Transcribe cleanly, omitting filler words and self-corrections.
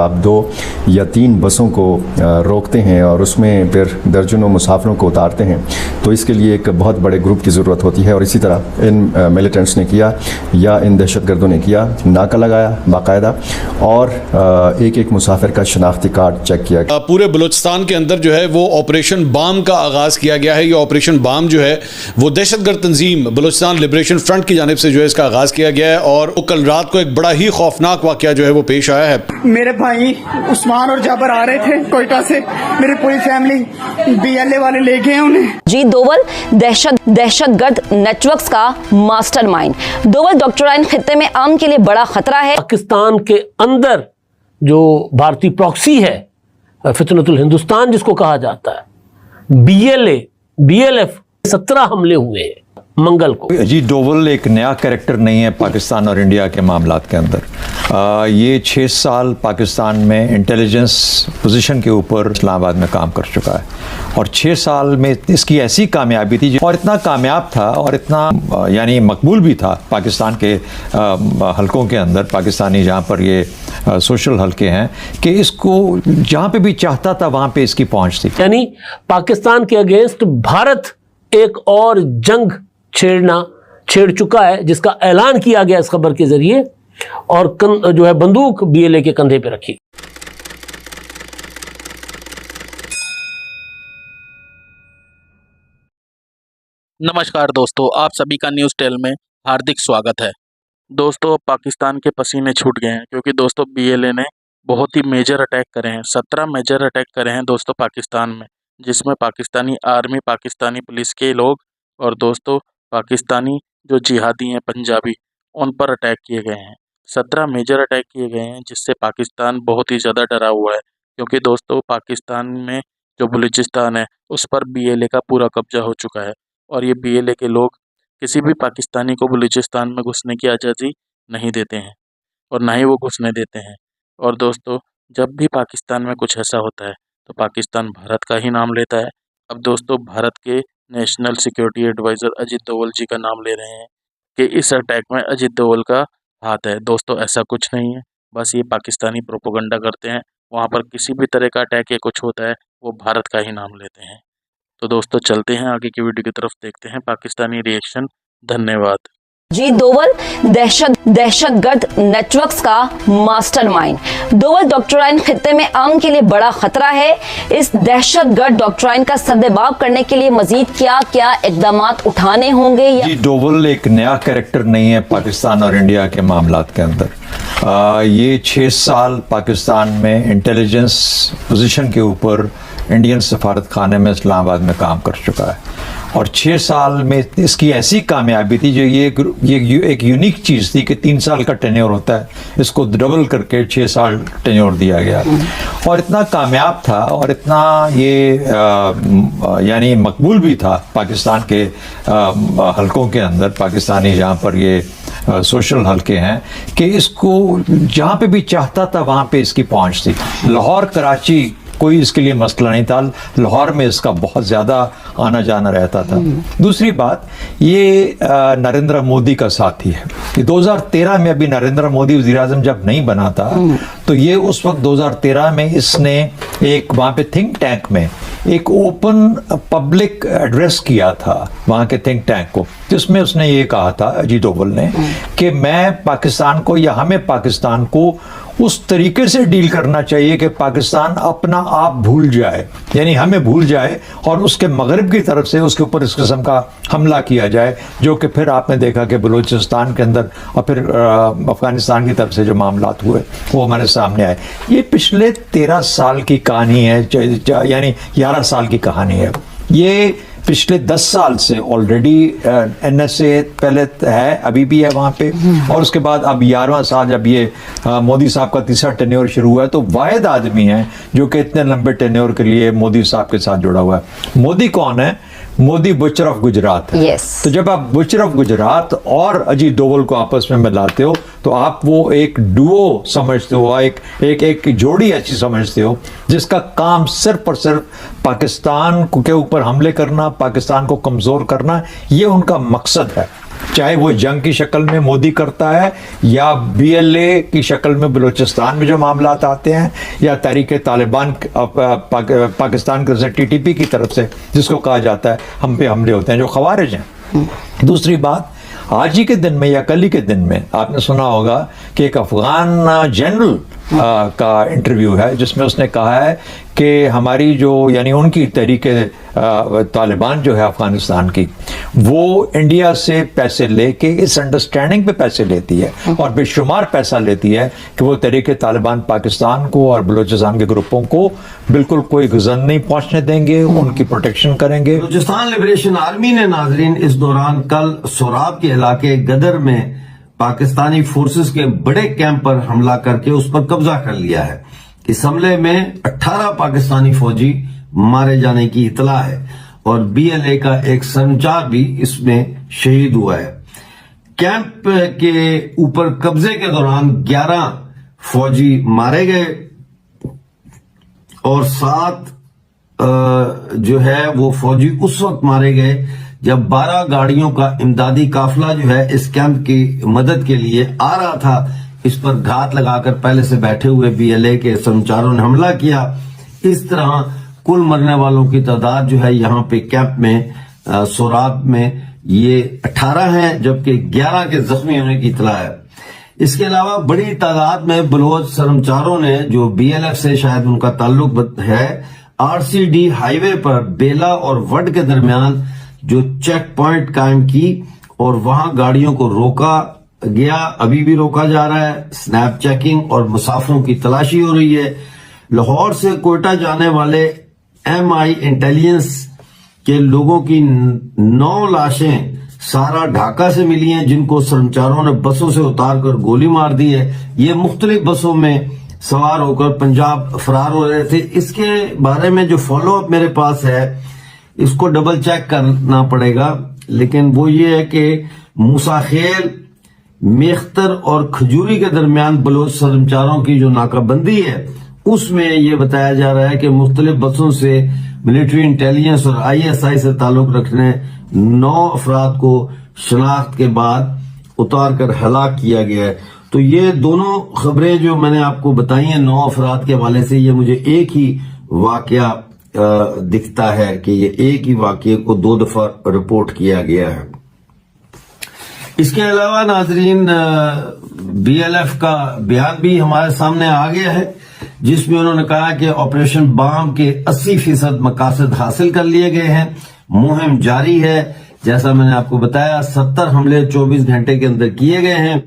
आप 2 या 3 बसों को रोकते हैं और उसमें फिर दर्जनों मुसाफिरों को उतारते हैं, तो इसके लिए एक बहुत बड़े ग्रुप की ज़रूरत होती है। और इसी तरह इन मिलिटेंट्स ने किया या इन दहशतगर्दों ने किया, नाका लगाया बाकायदा और एक एक मुसाफिर का शनाख्ती कार्ड चेक किया। पूरे बलूचिस्तान के अंदर जो है वो ऑपरेशन बाम का आगाज़ किया गया है। ये ऑपरेशन बाम जो है वो दहशतगर्द तंजीम बलूचिस्तान लिबरेशन फ्रंट की जानिब से जो है इसका आगाज़ किया गया है और कल रात को एक बड़ा ही खौफनाक वाक़या जो है वो पेश आया है। मेरे भाई उस्मान और जाबर आ रहे थे कोयटा से, मेरी पूरी फैमिली BLA वाले ले गए उन्हें। अजीत डोवल दहशतगर्द नेटवर्क्स का मास्टरमाइंड। डोवल डॉक्टराइन खित्ते में अमन के लिए बड़ा खतरा है। पाकिस्तान के अंदर जो भारतीय प्रॉक्सी है, फितनतुल हिंदुस्तान जिसको कहा जाता है, BLF 17 हमले हुए हैं मंगल को। अजीत डोवल एक नया कैरेक्टर नहीं है पाकिस्तान और इंडिया के मामलात के अंदर। ये 6 साल पाकिस्तान में इंटेलिजेंस पोजीशन के ऊपर इस्लामाबाद में काम कर चुका है और 6 साल में इसकी ऐसी कामयाबी थी और इतना कामयाब था और इतना यानी मकबूल भी था पाकिस्तान के हलकों के अंदर, पाकिस्तानी जहाँ पर ये सोशल हलके हैं, कि इसको जहाँ पे भी चाहता था वहाँ पे इसकी पहुँच थी। यानी पाकिस्तान के अगेंस्ट भारत एक और जंग छेड़ चुका है, जिसका ऐलान किया गया इस खबर के जरिए, और जो है बंदूक BLA के कंधे पे रखी। नमस्कार दोस्तों, आप सभी का न्यूज़ टेल में हार्दिक स्वागत है। दोस्तों, पाकिस्तान के पसीने छूट गए हैं क्योंकि दोस्तों BLA ने बहुत ही मेजर अटैक करे हैं। 17 मेजर अटैक करे हैं दोस्तों पाकिस्तान में, जिसमें पाकिस्तानी आर्मी, पाकिस्तानी पुलिस के लोग और दोस्तों पाकिस्तानी जो जिहादी हैं पंजाबी, उन पर अटैक किए गए हैं। 17 मेजर अटैक किए गए हैं, जिससे पाकिस्तान बहुत ही ज़्यादा डरा हुआ है क्योंकि दोस्तों पाकिस्तान में जो बलूचिस्तान है उस पर BLA का पूरा कब्जा हो चुका है और ये BLA के लोग किसी भी पाकिस्तानी को बलूचिस्तान में घुसने की आज़ादी नहीं देते हैं और ना ही वो घुसने देते हैं। और दोस्तों, जब भी पाकिस्तान में कुछ ऐसा होता है तो पाकिस्तान भारत का ही नाम लेता है। अब दोस्तों, भारत के national security advisor Ajit Doval ji का नाम ले रहे हैं कि इस अटैक में अजीत डोवल का हाथ है। दोस्तों, ऐसा कुछ नहीं है, बस ये पाकिस्तानी प्रोपोगंडा करते हैं। वहाँ पर किसी भी तरह का अटैक या कुछ होता है वो भारत का ही नाम लेते हैं। तो दोस्तों, चलते हैं आगे की वीडियो की तरफ, देखते हैं पाकिस्तानी रिएक्शन। धन्यवाद। अजीत डोवल दहशतगर्द नेटवर्क्स का मास्टरमाइंड। डोवल डॉक्टराइन खित्ते में अमन के लिए बड़ा खतरा है। इस दहशतगर्द डॉक्टराइन का सद्देबाब करने के लिए मजीद क्या इकदाम उठाने होंगे? अजीत डोवल एक नया कैरेक्टर नहीं है पाकिस्तान और इंडिया के मामलात के अंदर। ये 6 साल पाकिस्तान में इंटेलिजेंस पोजीशन के ऊपर इंडियन सफारत खाने में इस्लामाबाद में काम कर चुका है और 6 साल में इसकी ऐसी कामयाबी थी, जो ये एक यूनिक चीज़ थी कि 3 साल का टेन्योर होता है, इसको डबल करके 6 साल टेन्योर दिया गया और इतना कामयाब था और इतना ये यानी मकबूल भी था पाकिस्तान के हलकों के अंदर, पाकिस्तानी जहाँ पर ये सोशल हलके हैं, कि इसको जहाँ पे भी चाहता था वहाँ पे इसकी पहुँच थी। लाहौर कराची कोई इसके लिए मसला नहीं था, लाहौर में इसका बहुत ज़्यादा आना जाना रहता था। दूसरी बात, ये नरेंद्र मोदी का साथी है कि 2013 में, अभी नरेंद्र मोदी वज़ीर-ए-आज़म जब नहीं बना था, तो ये उस वक्त 2013 में इसने एक वहाँ पे थिंक टैंक में एक ओपन पब्लिक एड्रेस किया था वहाँ के थिंक टैंक को, जिसमें उसने ये कहा था, अजीत डोवल ने, कि मैं पाकिस्तान को या हमें पाकिस्तान को उस तरीके से डील करना चाहिए कि पाकिस्तान अपना आप भूल जाए, यानी हमें भूल जाए और उसके मगरब की तरफ से उसके ऊपर इस किस्म का हमला किया जाए, जो कि फिर आपने देखा कि बलूचिस्तान के अंदर और फिर अफगानिस्तान की तरफ से जो मामलात हुए वो हमारे सामने आए। ये पिछले 13 साल की कहानी है, यानी 11 साल की कहानी है। ये पिछले 10 साल से ऑलरेडी NSA पहले है, अभी भी है वहाँ पे, और उसके बाद अब 11वां साल जब ये मोदी साहब का तीसरा टेन्योर शुरू हुआ है, तो वाहिद आदमी है जो कि इतने लंबे टेन्योर के लिए मोदी साहब के साथ जुड़ा हुआ है। मोदी कौन है? मोदी बुचर ऑफ गुजरात है। तो जब आप बुचर ऑफ गुजरात और अजीत डोवल को आपस में मिलाते हो तो आप वो एक डुओ समझते हो, एक जोड़ी ऐसी समझते हो जिसका काम सिर्फ और सिर्फ पाकिस्तान के ऊपर हमले करना, पाकिस्तान को कमजोर करना, ये उनका मकसद है। चाहे वो जंग की शक्ल में मोदी करता है या BLA की शक्ल में बलूचिस्तान में जो मामलात आते हैं, या तहरीक तालिबान पाकिस्तान के TTP की तरफ से जिसको कहा जाता है हम पे हमले होते हैं जो खवारिज हैं। दूसरी बात, आज ही के दिन में या कल ही के दिन में आपने सुना होगा कि एक अफगान जनरल का इंटरव्यू है जिसमें उसने कहा है कि हमारी जो यानी उनकी तहरीक तालिबान जो है अफगानिस्तान की, वो इंडिया से पैसे लेके इस अंडरस्टैंडिंग पे पैसे लेती है और बेशुमार पैसा लेती है कि वो तहरीक तालिबान पाकिस्तान को और बलूचिस्तान के ग्रुपों को बिल्कुल कोई गजन नहीं पहुंचने देंगे, उनकी प्रोटेक्शन करेंगे। बलूचिस्तान लिबरेशन आर्मी ने नाजरीन इस दौरान कल सोराब के इलाके गदर में पाकिस्तानी फोर्सेस के बड़े कैंप पर हमला करके उस पर कब्जा कर लिया है। इस हमले में 18 पाकिस्तानी फौजी मारे जाने की इतला है और BLA का एक संचार भी इसमें शहीद हुआ है। कैंप के ऊपर कब्जे के दौरान 11 फौजी मारे गए और 7 जो है वो फौजी उस वक्त मारे गए जब 12 गाड़ियों का इमदादी काफिला जो है इस कैंप की मदद के लिए आ रहा था। इस पर घात लगाकर पहले से बैठे हुए BLA के संचारों ने हमला किया। इस तरह कुल मरने वालों की तादाद जो है यहाँ पे कैंप में सोराब में ये 18 हैं, जबकि 11 के जख्मी होने की इतला है। इसके अलावा बड़ी तादाद में बलोच सरमचारों ने, जो BLF से शायद उनका ताल्लुक है, RCD हाईवे पर बेला और वड के दरमियान जो चेक पॉइंट कायम की और वहां गाड़ियों को रोका गया, अभी भी रोका जा रहा है। स्नैप चेकिंग और मुसाफिरों की तलाशी हो रही है। लाहौर से कोयटा जाने वाले MI इंटेलिजेंस के लोगों की 9 लाशें सारा ढाका से मिली हैं, जिनको सरमचारों ने बसों से उतार कर गोली मार दी है। ये मुख्तलिफ बसों में सवार होकर पंजाब फरार हो रहे थे। इसके बारे में जो फॉलो अप मेरे पास है इसको डबल चेक करना पड़ेगा, लेकिन वो ये है कि मूसाखेल, मेख्तर और खजूरी के दरमियान बलोच सरमचारों की जो नाकाबंदी है उसमें ये बताया जा रहा है कि मुख्तलिफ बसों से मिलिट्री इंटेलिजेंस और ISI से ताल्लुक रखने 9 अफराद को शनाख्त के बाद उतार कर हलाक किया गया है। तो ये दोनों खबरें जो मैंने आपको बताई हैं 9 अफराद के हवाले से, ये मुझे एक ही वाकया दिखता है कि ये एक ही वाकये को 2 दफा रिपोर्ट किया गया है। इसके अलावा नाजरीन BLF का बयान भी हमारे सामने आ गया है, जिसमें उन्होंने कहा कि ऑपरेशन बाम के 80% मकासद हासिल कर लिए गए हैं। मुहिम जारी है। जैसा मैंने आपको बताया 70 हमले 24 घंटे के अंदर किए गए हैं।